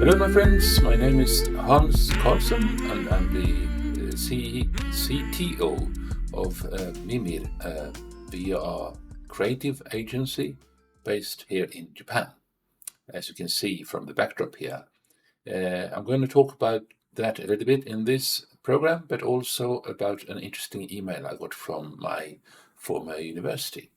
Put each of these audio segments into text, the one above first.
Hello, my friends. My name is Hans Karlsson, and I'm the CTO of Mimir. We are a creative agency based here in Japan, as you can see from the backdrop here. I'm going to talk about that a little bit in this program, but also about an interesting email I got from my former university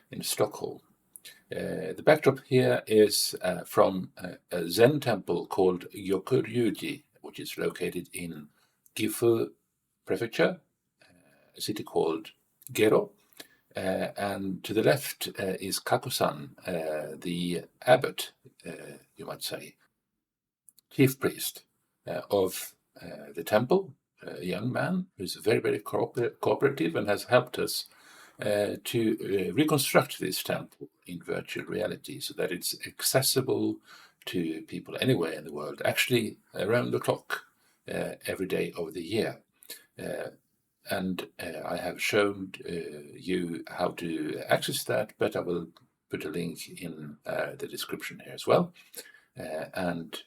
in Stockholm. The backdrop here is from a Zen temple called Gyokuryuji, which is located in Gifu Prefecture, a city called Gero. And to the left is Kakusan, the abbot, you might say, chief priest of the temple, a young man who's very, very cooperative and has helped us to reconstruct this temple in virtual reality so that it's accessible to people anywhere in the world, actually around the clock, every day of the year. And I have shown you how to access that, but I will put a link in the description here as well. And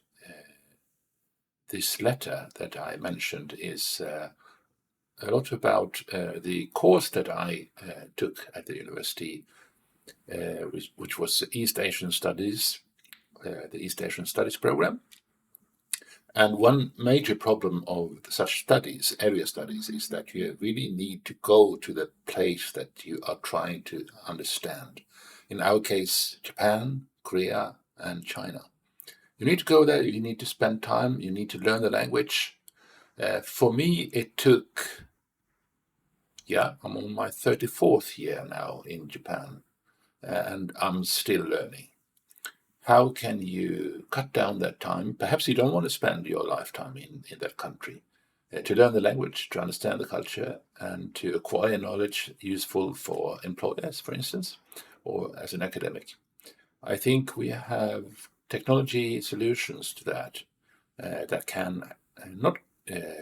this letter that I mentioned is a lot about the course that I took at the university, which was East Asian Studies, the East Asian Studies program. And one major problem of such studies, area studies, is that you really need to go to the place that you are trying to understand. In our case, Japan, Korea, and China. You need to go there, you need to spend time, you need to learn the language. For me, it took, I'm on my 34th year now in Japan, and I'm still learning. How can you cut down that time? Perhaps you don't want to spend your lifetime in that country. To learn the language, to understand the culture, and to acquire knowledge useful for employers, for instance, or as an academic. I think we have technology solutions to that that can not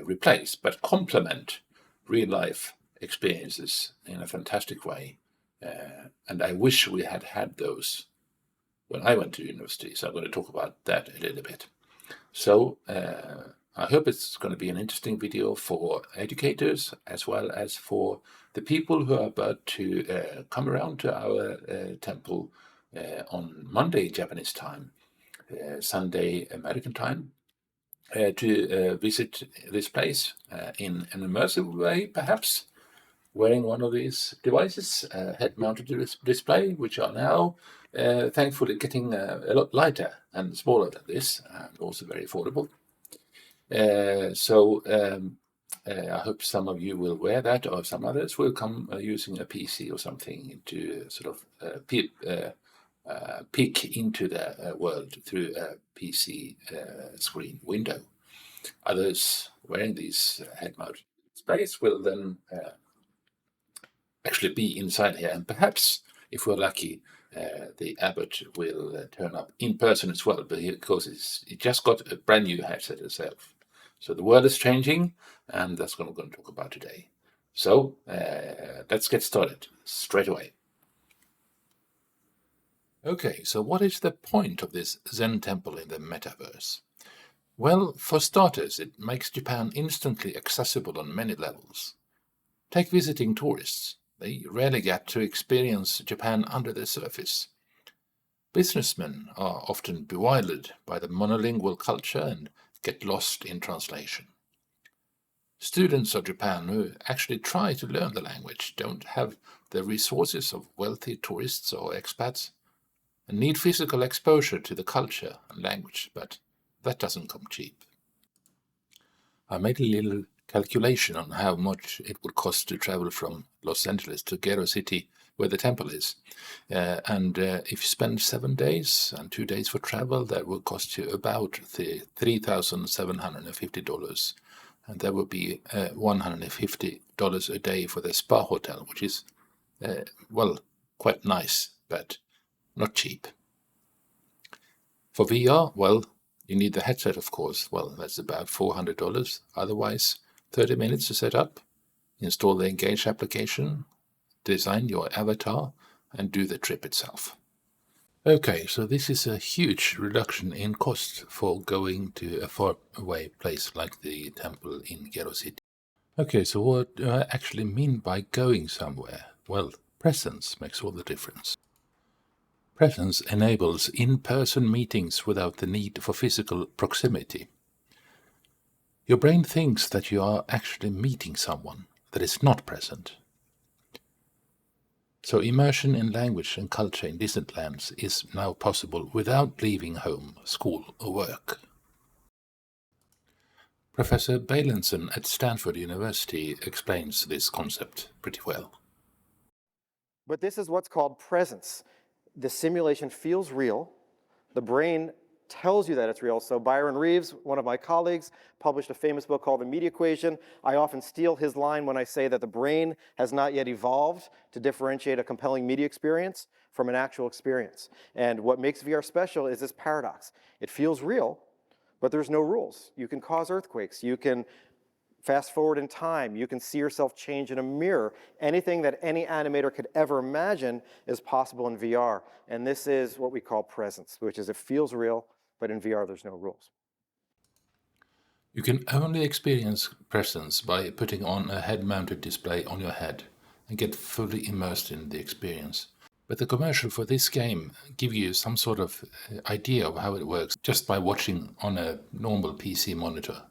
replace, but complement real-life experiences in a fantastic way. And I wish we had had those when I went to university. So I'm going to talk about that a little bit. So I hope it's going to be an interesting video for educators as well as for the people who are about to come around to our temple on Monday Japanese time, Sunday American time, to visit this place in an immersive way, perhaps, wearing one of these devices, head-mounted display, which are now thankfully getting a lot lighter and smaller than this, and also very affordable. So I hope some of you will wear that, or some others will come using a PC or something to sort of peek into the world through a PC screen window. Others wearing these head-mounted displays will then actually be inside here, and perhaps, if we're lucky, the abbot will turn up in person as well, because he just got a brand new headset itself. So the world is changing, and that's what we're going to talk about today. So let's get started straight away. Okay, so what is the point of this Zen temple in the Metaverse? Well, for starters, it makes Japan instantly accessible on many levels. Take visiting tourists. They rarely get to experience Japan under the surface. Businessmen are often bewildered by the monolingual culture and get lost in translation. Students of Japan who actually try to learn the language don't have the resources of wealthy tourists or expats and need physical exposure to the culture and language, but that doesn't come cheap. I made a little calculation on how much it would cost to travel from Los Angeles to Gero City, where the temple is. And if you spend 7 days and 2 days for travel, that will cost you about $3,750. And that would be $150 a day for the spa hotel, which is, quite nice, but not cheap. For VR, you need the headset, of course. That's about $400. Otherwise, 30 minutes to set up, install the Engage application, design your avatar, and do the trip itself. Okay, so this is a huge reduction in cost for going to a far-away place like the temple in Gero City. Okay, so what do I actually mean by going somewhere? Well, presence makes all the difference. Presence enables in-person meetings without the need for physical proximity. Your brain thinks that you are actually meeting someone that is not present. So immersion in language and culture in distant lands is now possible without leaving home, school or work. Professor Bailenson at Stanford University explains this concept pretty well. But this is what's called presence. The simulation feels real. The brain tells you that it's real. So Byron Reeves, one of my colleagues, published a famous book called The Media Equation. I often steal his line when I say that the brain has not yet evolved to differentiate a compelling media experience from an actual experience. And what makes VR special is this paradox. It feels real, but there's no rules. You can cause earthquakes. You can fast forward in time. You can see yourself change in a mirror. Anything that any animator could ever imagine is possible in VR. And this is what we call presence, which is it feels real, but in VR there's no rules. You can only experience presence by putting on a head-mounted display on your head and get fully immersed in the experience. But the commercial for this game give you some sort of idea of how it works just by watching on a normal PC monitor.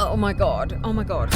Oh my god, oh my god.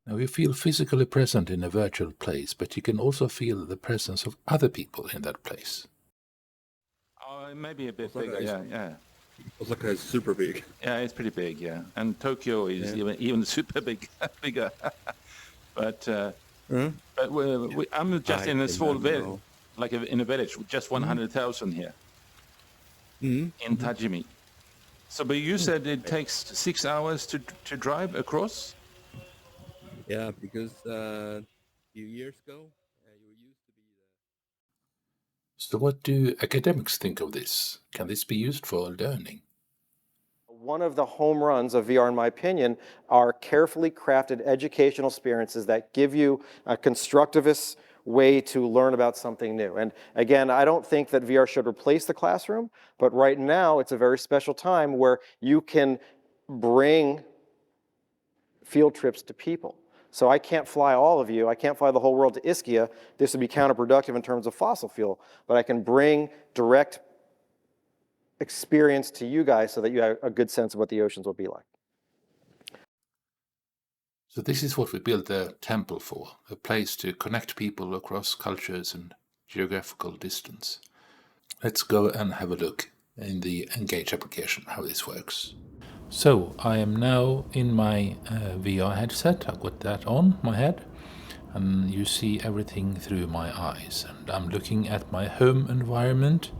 Now you feel physically present in a virtual place, but you can also feel the presence of other people in that place. Maybe a bit Osaka bigger, is- yeah. Osaka is super big. Yeah, it's pretty big, yeah. And Tokyo is even super big, bigger. But I'm just in a small village, like in a village with just 100,000 here in Tajimi. So, but you said it takes 6 hours to drive across? Yeah, because a few years ago, you used to be So what do academics think of this? Can this be used for learning? One of the home runs of VR, in my opinion, are carefully crafted educational experiences that give you a constructivist way to learn about something new. And again, I don't think that VR should replace the classroom, but right now it's a very special time where you can bring field trips to people. So I can't fly all of you, I can't fly the whole world to Ischia. This would be counterproductive in terms of fossil fuel, but I can bring direct experience to you guys so that you have a good sense of what the oceans will be like. So this is what we built the temple for, a place to connect people across cultures and geographical distance. Let's go and have a look in the Engage application, how this works. So I am now in my VR headset. I've got that on my head, and you see everything through my eyes. And I'm looking at my home environment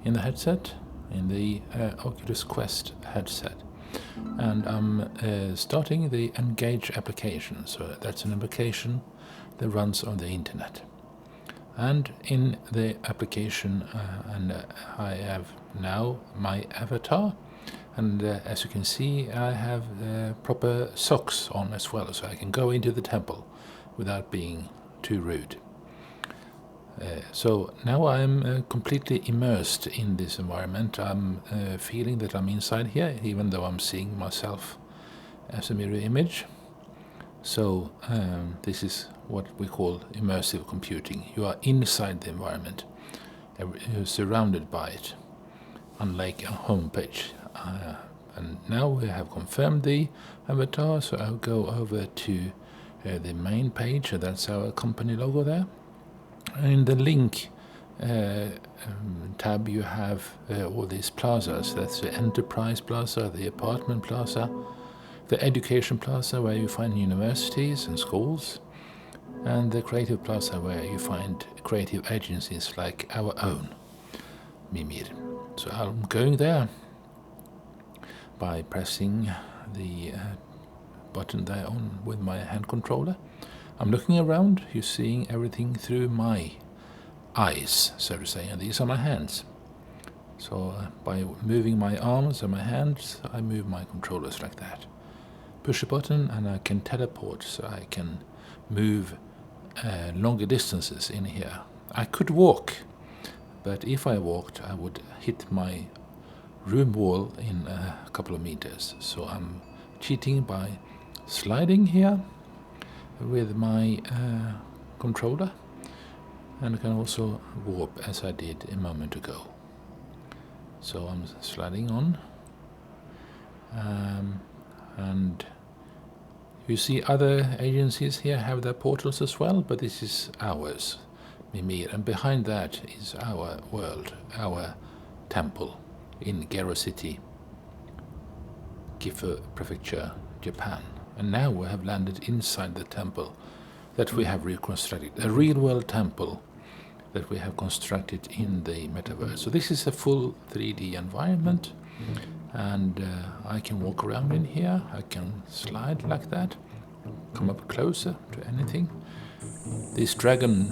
in the headset, in the Oculus Quest headset. And I'm starting the Engage application. So that's an application that runs on the internet. And in the application, I have now my avatar. And as you can see, I have proper socks on as well, so I can go into the temple without being too rude. So now I'm completely immersed in this environment. I'm feeling that I'm inside here, even though I'm seeing myself as a mirror image. So this is what we call immersive computing. You are inside the environment. surrounded by it, unlike a home page. And now we have confirmed the avatar, so I'll go over to the main page. That's our company logo there. And in the link tab, you have all these plazas. That's the Enterprise Plaza, the Apartment Plaza, the Education Plaza, where you find universities and schools, and the Creative Plaza, where you find creative agencies like our own, Mimir. So I'm going there by pressing the button there on with my hand controller. I'm looking around, you're seeing everything through my eyes, so to say, and these are my hands. So by moving my arms and my hands, I move my controllers like that. Push a button and I can teleport, so I can move longer distances in here. I could walk, but if I walked, I would hit my room wall in a couple of meters. So I'm cheating by sliding here with my controller, and I can also warp as I did a moment ago. So I'm sliding on, and you see other agencies here have their portals as well, but this is ours, Mimir, and behind that is our world, our temple in Gero City, Gifu Prefecture, Japan. And now we have landed inside the temple that we have reconstructed, a real-world temple that we have constructed in the metaverse. So this is a full 3D environment, and I can walk around in here, I can slide like that, come up closer to anything. These dragon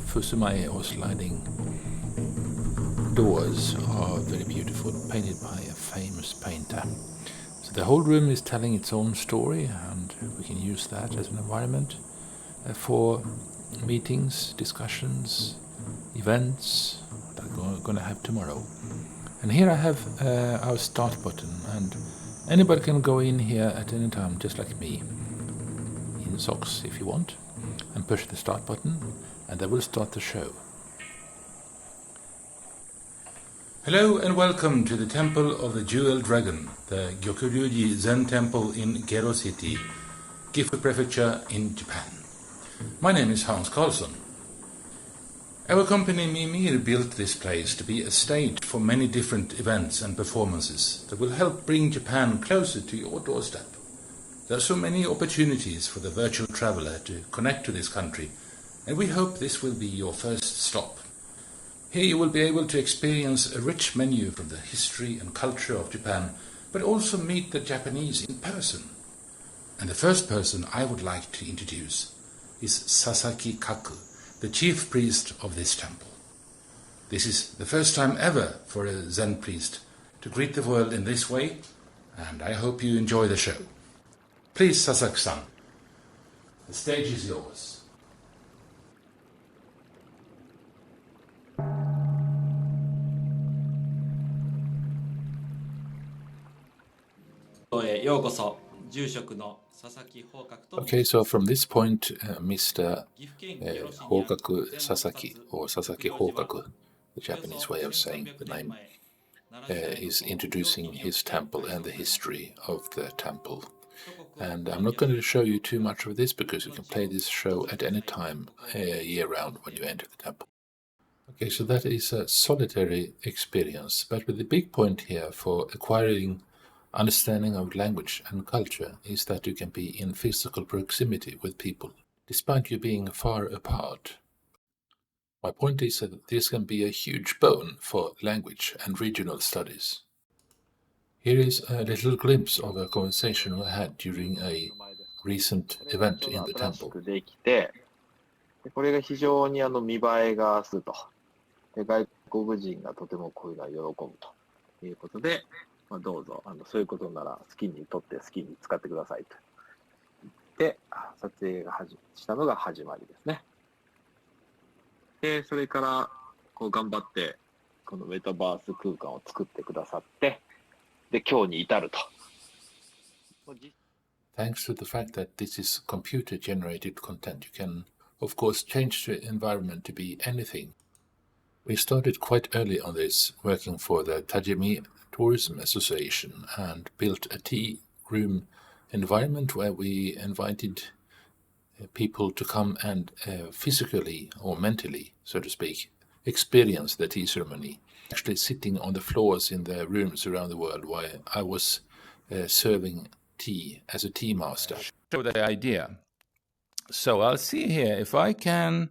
Fusumae, or sliding doors, are very beautiful, painted by a famous painter. So the whole room is telling its own story, and we can use that as an environment for meetings, discussions, events that we're going to have tomorrow. And here I have our start button, and anybody can go in here at any time, just like me, in socks if you want, and push the start button, and that will start the show. Hello and welcome to the Temple of the Jeweled Dragon, the Gyokuryuji Zen Temple in Gero City, Gifu Prefecture in Japan. My name is Hans Karlsson. Our company Mimir built this place to be a stage for many different events and performances that will help bring Japan closer to your doorstep. There are so many opportunities for the virtual traveler to connect to this country, and we hope this will be your first stop. Here you will be able to experience a rich menu from the history and culture of Japan, but also meet the Japanese in person. And the first person I would like to introduce is Sasaki Kaku, the chief priest of this temple. This is the first time ever for a Zen priest to greet the world in this way, and I hope you enjoy the show. Please, Sasaki-san, the stage is yours. Okay, so from this point, Mr. Hokaku Sasaki, or Sasaki Hokaku, the Japanese way of saying the name, is introducing his temple and the history of the temple. And I'm not going to show you too much of this, because you can play this show at any time, year-round, when you enter the temple. Okay, so that is a solitary experience, but with the big point here for acquiring understanding of language and culture is that you can be in physical proximity with people, despite you being far apart. My point is that this can be a huge boon for language and regional studies. Here is a little glimpse of a conversation we had during a recent event in the temple. これが非常に見栄えがすると。外国人がとてもこういうのは喜ぶということで、どうぞそういうことなら好きにとって好きに使ってくださいと言って撮影がしたのが始まりですね。でそれからこう頑張ってこのメタバース空間を作ってくださって、で今日に至ると。Thanks to the fact that this is computer-generated content, you can, of course, change the environment to be anything. We started quite early on this, working for the Tajimi Tourism Association, and built a tea room environment where we invited people to come and physically or mentally, so to speak, experience the tea ceremony. Actually sitting on the floors in the rooms around the world while I was serving tea as a tea master. Show the idea. So I'll see here if I can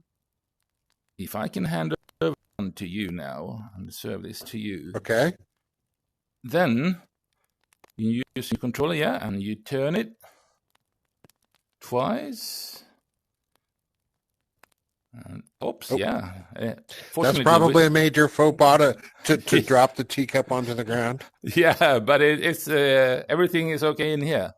hand over to you now and serve this to you. Okay. Then you use your controller, yeah, and you turn it twice. And, oops, yeah. That's probably a major faux pas to drop the teacup onto the ground. Yeah, but it's everything is okay in here.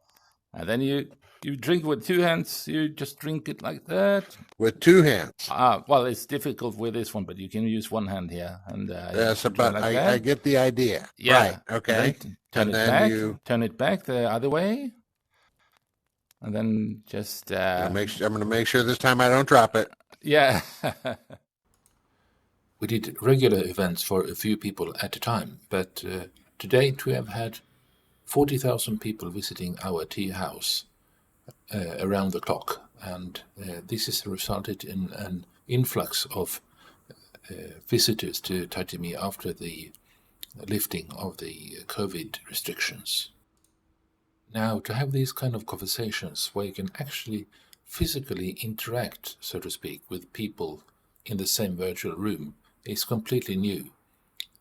And then you drink with two hands. You just drink it like that. With two hands. Well, it's difficult with this one, but you can use one hand here. And yes, but like I get the idea. Yeah. Right. Okay. Turn it back the other way. And then just... I'm going to make sure this time I don't drop it. Yeah. We did regular events for a few people at a time, but to date we have had 40,000 people visiting our tea house around the clock, and this has resulted in an influx of visitors to Tajimi after the lifting of the COVID restrictions. Now, to have these kind of conversations where you can actually physically interact, so to speak, with people in the same virtual room is completely new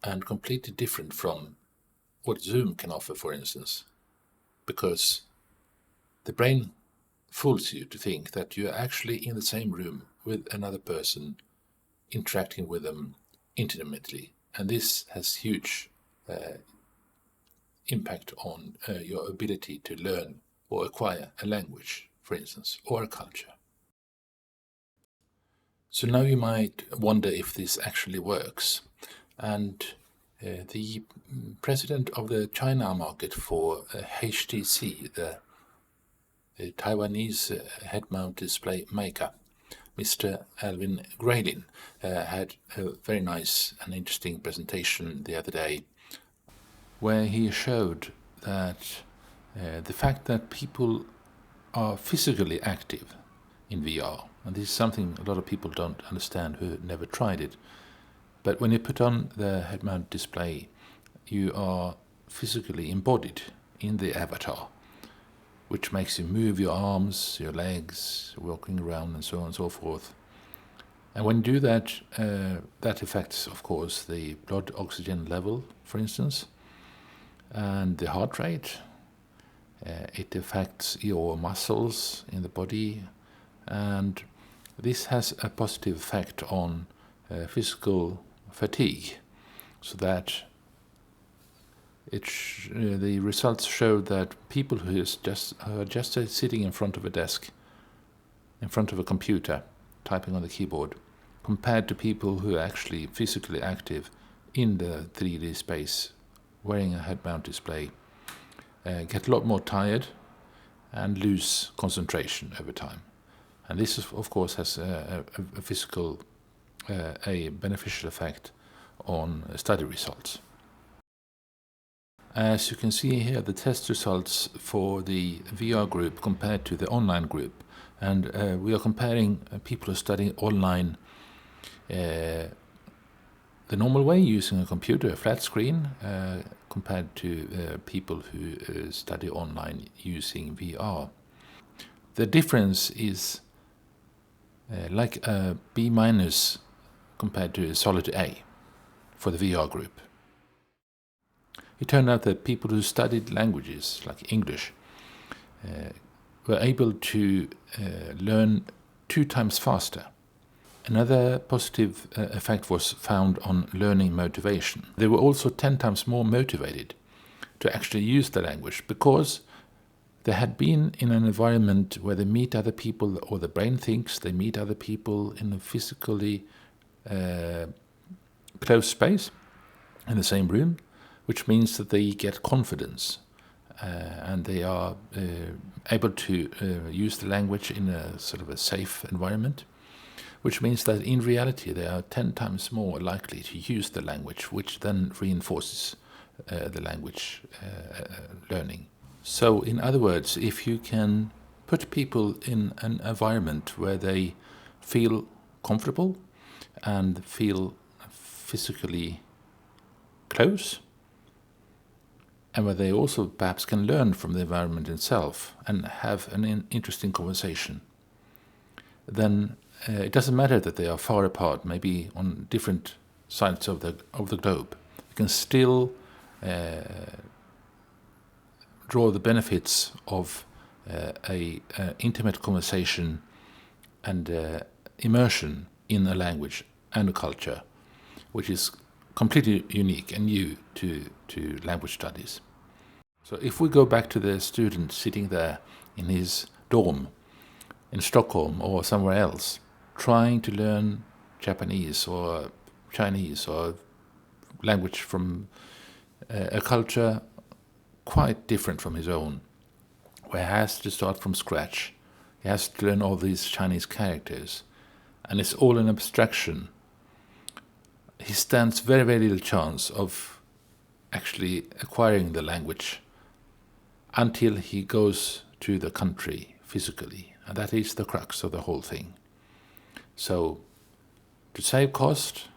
and completely different from what Zoom can offer, for instance, because the brain fools you to think that you're actually in the same room with another person, interacting with them intimately, and this has huge impact on your ability to learn or acquire a language, for instance, or a culture. So now you might wonder if this actually works. And the president of the China market for HTC, the Taiwanese head-mount display maker, Mr. Alvin Graylin, had a very nice and interesting presentation the other day, where he showed that the fact that people are physically active in VR, and this is something a lot of people don't understand who never tried it, but when you put on the head-mount display, you are physically embodied in the avatar, which makes you move your arms, your legs, walking around and so on and so forth. And when you do that, that affects, of course, the blood oxygen level, for instance, and the heart rate. It affects your muscles in the body, and this has a positive effect on physical fatigue, so that the results showed that people who are just sitting in front of a desk, in front of a computer, typing on the keyboard, compared to people who are actually physically active in the 3D space, wearing a head-mount display, get a lot more tired and lose concentration over time. And this, of course, has a physical, a beneficial effect on study results. As you can see here, the test results for the VR group compared to the online group. And we are comparing people who are studying online the normal way, using a computer, a flat screen, compared to people who study online using VR. The difference is like a B- compared to a solid A for the VR group. It turned out that people who studied languages like English were able to learn 2 times faster. Another positive effect was found on learning motivation. They were also 10 times more motivated to actually use the language because they had been in an environment where they meet other people, or the brain thinks they meet other people in a physically close space, in the same room, which means that they get confidence and they are able to use the language in a sort of a safe environment. which means that in reality they are 10 times more likely to use the language, which then reinforces the language learning. So in other words, if you can put people in an environment where they feel comfortable and feel physically close, and where they also perhaps can learn from the environment itself and have an interesting conversation, then it doesn't matter that they are far apart, maybe on different sides of the globe. You can still draw the benefits of a intimate conversation and immersion in a language and a culture, which is completely unique and new to language studies. So if we go back to the student sitting there in his dorm in Stockholm or somewhere else, trying to learn Japanese or Chinese or language from a culture quite different from his own, where he has to start from scratch. He has to learn all these Chinese characters, and it's all an abstraction. He stands very, very little chance of actually acquiring the language until he goes to the country physically, and that is the crux of the whole thing. So, to save cost,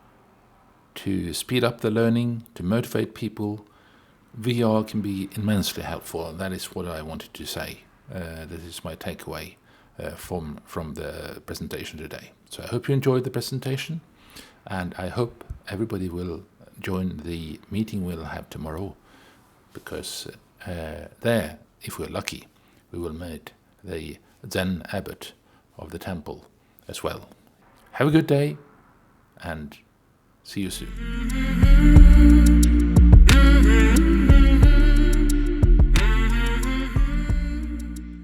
to speed up the learning, to motivate people, VR can be immensely helpful. That is what I wanted to say. This is my takeaway from the presentation today. So I hope you enjoyed the presentation, and I hope everybody will join the meeting we'll have tomorrow, because there, if we're lucky, we will meet the Zen abbot of the temple as well. Have a good day, and see you soon.